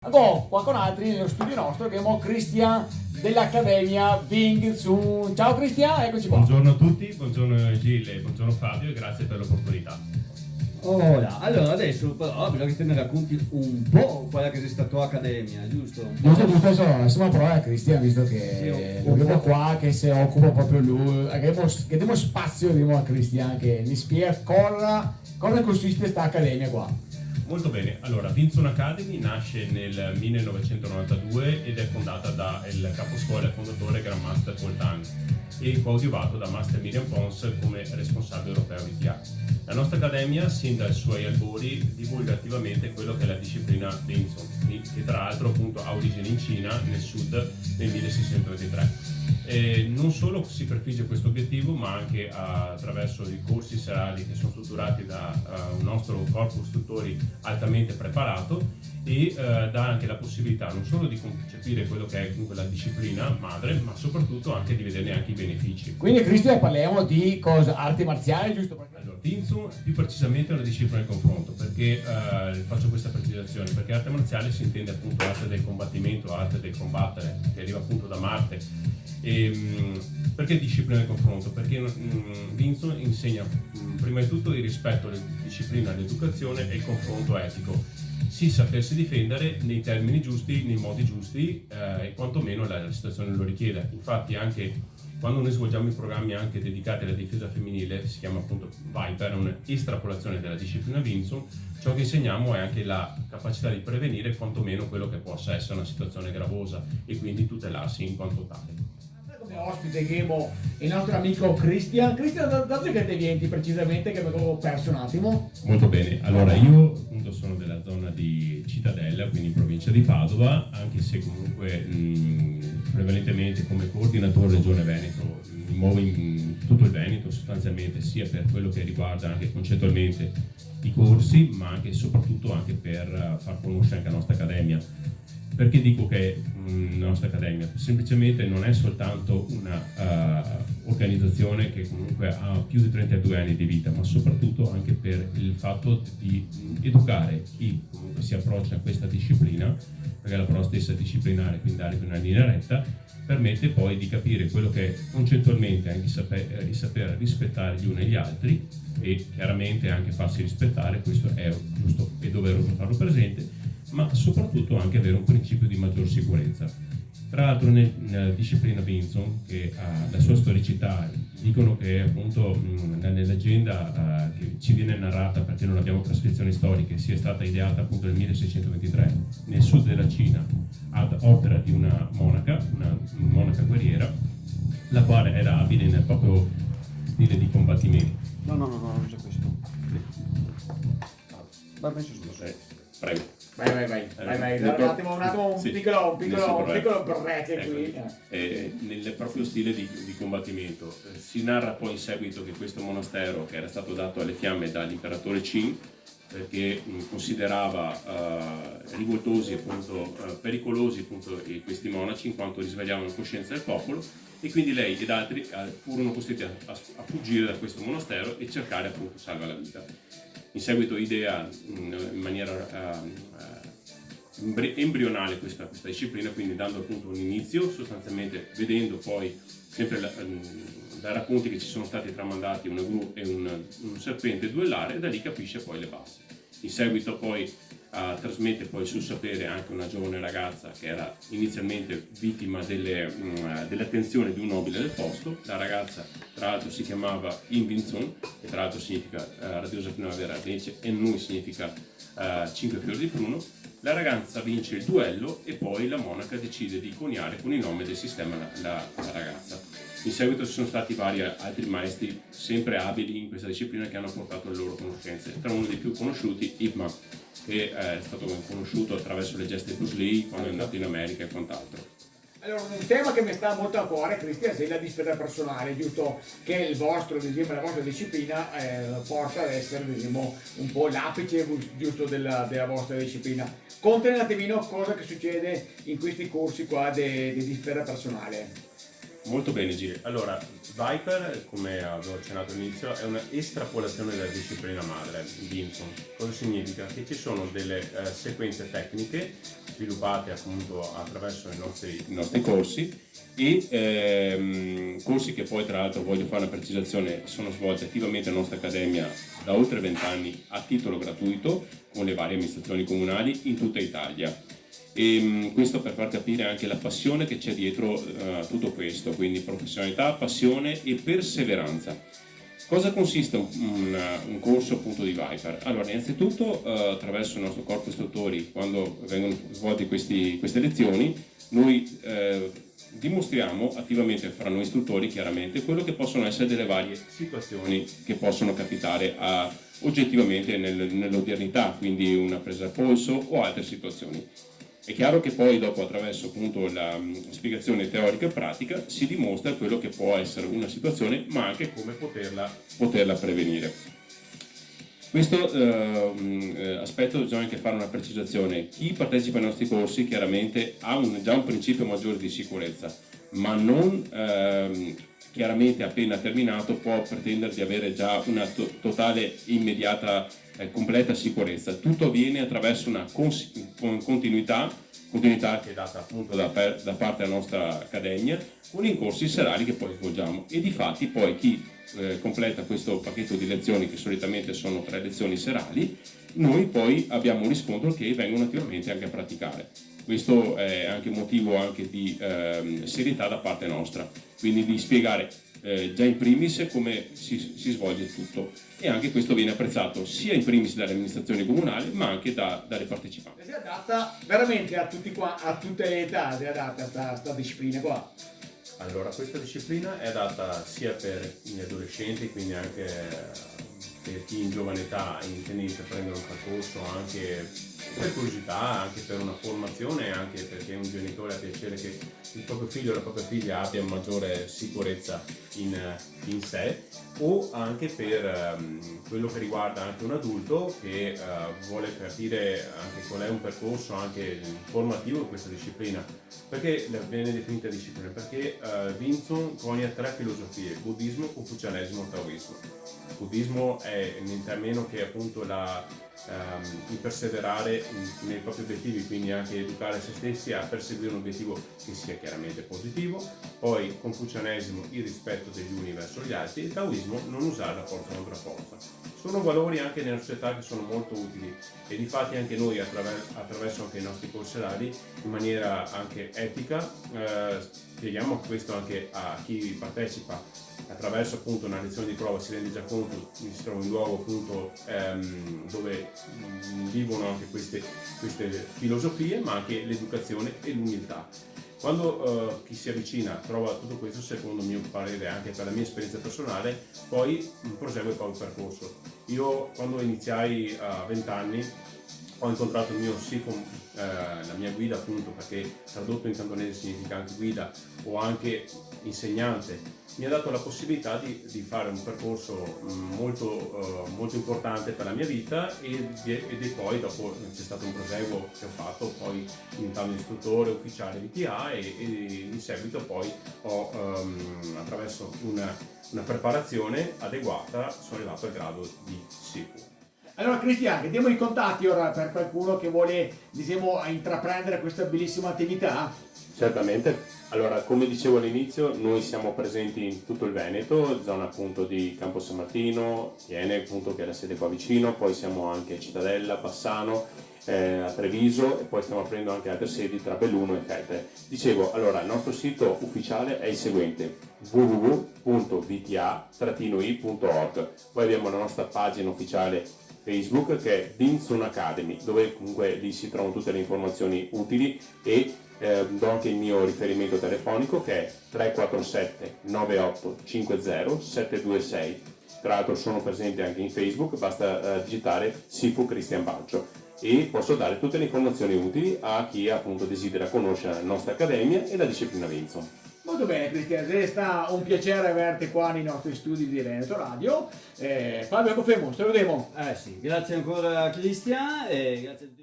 Qualcun altri nello studio nostro abbiamo Cristian dell'Accademia Wing Chun. Ciao Cristian, eccoci qua. Buongiorno a tutti, buongiorno Gilles, buongiorno Fabio e grazie per l'opportunità. Allora adesso però bisogna che te ne racconti un po' quella che è stata tua accademia, giusto? Giusto, adesso la parola a Cristian, visto che lo abbiamo qua, che si occupa proprio lui. Che diamo spazio a Cristian che mi spiega cosa consiste questa accademia qua. Molto bene, allora Wing Chun Academy nasce nel 1992 ed è fondata dal caposcuola e fondatore Grandmaster Paul Tang e coadiuvato da Master Miriam Pons come responsabile europeo VTA. La nostra accademia, sin dai suoi albori, divulga attivamente quello che è la disciplina Wing Chun, che tra l'altro appunto ha origine in Cina, nel sud, nel 1623. Non solo si prefigge questo obiettivo, ma anche attraverso i corsi serali che sono strutturati da un nostro corpo istruttori altamente preparato e dà anche la possibilità non solo di concepire quello che è comunque la disciplina madre, ma soprattutto anche di vederne anche i benefici. Quindi Cristian, parliamo di cosa? Arti marziali, giusto? Allora, Wing Chun più precisamente è una disciplina del confronto. Perché faccio questa precisazione? Perché arte marziale si intende appunto arte del combattimento, arte del combattere, che arriva appunto da Marte. Perché disciplina del confronto? Perché Wing Chun insegna prima di tutto il rispetto alla disciplina, all'educazione e il confronto etico. Sì, sapersi difendere nei termini giusti, nei modi giusti e quantomeno la situazione lo richiede. Infatti anche quando noi svolgiamo i programmi anche dedicati alla difesa femminile, si chiama appunto Viper, un'estrapolazione della disciplina Wing Chun, ciò che insegniamo è anche la capacità di prevenire quantomeno quello che possa essere una situazione gravosa e quindi tutelarsi in quanto tale. Come ospite abbiamo il nostro amico Cristian. Cristian, da dove che te vieni precisamente, che mi avevo perso un attimo? Molto bene, allora io appunto sono della zona di Cittadella, quindi in provincia di Padova, anche se comunque prevalentemente come coordinatore Regione Veneto mi muovo in tutto il Veneto sostanzialmente, sia per quello che riguarda anche concettualmente i corsi, ma anche e soprattutto anche per far conoscere anche la nostra accademia. Perché dico che la nostra accademia? Semplicemente non è soltanto una organizzazione che comunque ha più di 32 anni di vita, ma soprattutto anche per il fatto di educare chi comunque si approccia a questa disciplina, perché la parola stessa è disciplinare, quindi dare una linea retta, permette poi di capire quello che è concettualmente anche di saper rispettare gli uni e gli altri e chiaramente anche farsi rispettare, questo è giusto e doveroso farlo presente, ma soprattutto anche avere un principio di maggior sicurezza. Tra l'altro nella disciplina Wing Chun, che ha la sua storicità, dicono che appunto nella leggenda che ci viene narrata, perché non abbiamo trascrizioni storiche, sia stata ideata appunto nel 1623 nel sud della Cina ad opera di una monaca guerriera, la quale era abile nel proprio stile di combattimento. No, non c'è questo. Va messo su. Prego. Vai. Un attimo, un sì, piccolo break qui. Nel proprio stile di combattimento. Si narra poi in seguito che questo monastero, che era stato dato alle fiamme dall'imperatore Qin, perché considerava rivoltosi, appunto, pericolosi appunto, questi monaci in quanto risvegliavano la coscienza del popolo, e quindi lei ed altri furono costretti a fuggire da questo monastero e cercare appunto salva la vita. In seguito idea in maniera embrionale questa disciplina, quindi dando appunto un inizio, sostanzialmente vedendo poi sempre dai racconti che ci sono stati tramandati una gru e un serpente duellare, e da lì capisce poi le basi. In seguito poi trasmette poi sul sapere anche una giovane ragazza che era inizialmente vittima dell'attenzione di un nobile del posto. La ragazza tra l'altro si chiamava In Wing Chun, che tra l'altro significa radiosa primavera, e Nui significa 5 fiori di pruno. La ragazza vince il duello e poi la monaca decide di coniare con il nome del sistema la ragazza. In seguito ci sono stati vari altri maestri sempre abili in questa disciplina che hanno portato le loro conoscenze. Tra uno dei più conosciuti, Ip Man, che è stato conosciuto attraverso le gesta di Bruce Lee quando è andato in America e quant'altro. Allora, un tema che mi sta molto a cuore, Cristian, è la difesa personale, giusto? Che il vostro, ad esempio, la vostra disciplina porta ad essere, diciamo, un po' l'apice, giusto, della vostra disciplina. Conta un attimino cosa che succede in questi corsi qua di difesa personale. Molto bene Giri. Allora, Viper, come avevo accennato all'inizio, è una estrapolazione della disciplina madre, Vinson. Cosa significa? Che ci sono delle sequenze tecniche sviluppate appunto attraverso i nostri corsi e corsi che poi, tra l'altro, voglio fare una precisazione, sono svolti attivamente nella nostra accademia da oltre 20 anni a titolo gratuito con le varie amministrazioni comunali in tutta Italia. E questo per far capire anche la passione che c'è dietro tutto questo, quindi professionalità, passione e perseveranza. Cosa consiste un corso appunto di Viper? Allora, innanzitutto attraverso il nostro corpo istruttori, quando vengono svolte queste lezioni, noi dimostriamo attivamente fra noi istruttori chiaramente quello che possono essere delle varie situazioni che possono capitare oggettivamente nell'odernità, quindi una presa a polso o altre situazioni. È chiaro che poi dopo attraverso appunto la spiegazione teorica e pratica si dimostra quello che può essere una situazione ma anche come poterla prevenire. Questo aspetto bisogna anche fare una precisazione. Chi partecipa ai nostri corsi chiaramente ha già un principio maggiore di sicurezza, ma non chiaramente appena terminato può pretendere di avere già una totale, immediata, completa sicurezza. Tutto avviene attraverso una continuità che è data appunto da parte della nostra accademia con i corsi serali che poi svolgiamo e difatti poi chi completa questo pacchetto di lezioni che solitamente sono 3 lezioni serali, noi poi abbiamo un riscontro che vengono attivamente anche a praticare. Questo è anche un motivo anche di serietà da parte nostra, quindi di spiegare già in primis come si svolge tutto e anche questo viene apprezzato sia in primis dalle amministrazioni comunali ma anche dalle partecipanti. Si adatta veramente a tutte le età, si adatta sta disciplina qua. Allora, questa disciplina è adatta sia per gli adolescenti, quindi anche per chi in giovane età intende intraprendere un percorso anche per curiosità, anche per una formazione, anche perché un genitore ha piacere che il proprio figlio o la propria figlia abbia maggiore sicurezza in sé, o anche per quello che riguarda anche un adulto che vuole capire anche qual è un percorso anche formativo in questa disciplina. Perché viene definita disciplina? Perché Vinson conia 3 filosofie: buddismo, confucianesimo e taoismo. Il buddismo è niente meno che appunto il perseverare nei propri obiettivi, quindi anche educare se stessi a perseguire un obiettivo che sia chiaramente positivo. Poi confucianesimo, il rispetto degli uni verso gli altri, e il taoismo, non usare la forza contro la forza. Sono valori anche nella società che sono molto utili e difatti anche noi attraverso anche i nostri corsi serali in maniera anche etica spieghiamo questo anche a chi partecipa. Attraverso appunto una lezione di prova si rende già conto, si trova un luogo appunto dove vivono anche queste filosofie, ma anche l'educazione e l'umiltà. Quando chi si avvicina trova tutto questo, secondo il mio parere, anche per la mia esperienza personale, poi prosegue poi il percorso. Io quando iniziai a 20 anni ho incontrato il mio SIFO, la mia guida appunto, perché tradotto in cantonese significa anche guida o anche insegnante. Mi ha dato la possibilità di fare un percorso molto importante per la mia vita e poi dopo c'è stato un proseguo che ho fatto poi diventando istruttore ufficiale di TA e in seguito poi ho attraverso una preparazione adeguata sono arrivato al grado di SIFO. Allora Cristian, diamo i contatti ora per qualcuno che vuole, diciamo, intraprendere questa bellissima attività. Certamente. Allora, come dicevo all'inizio, noi siamo presenti in tutto il Veneto, zona appunto di Campo San Martino, Tiene appunto che è la sede qua vicino, poi siamo anche a Cittadella, Bassano, a Treviso e poi stiamo aprendo anche altre sedi tra Belluno e Feltre. Dicevo, allora, il nostro sito ufficiale è il seguente: www.vta-i.org. Poi abbiamo la nostra pagina ufficiale Facebook che è Vinson Academy, dove comunque lì si trovano tutte le informazioni utili e do anche il mio riferimento telefonico che è 347 9850 726. Tra l'altro sono presente anche in Facebook, basta digitare SIFO Cristian Balcio e posso dare tutte le informazioni utili a chi appunto desidera conoscere la nostra accademia e la disciplina Vinson. Molto bene Cristian, è stato un piacere averti qua nei nostri studi di Veneto Radio. Fabio Cofemo, salutiamo. Sì, grazie ancora a Cristian e grazie a tutti.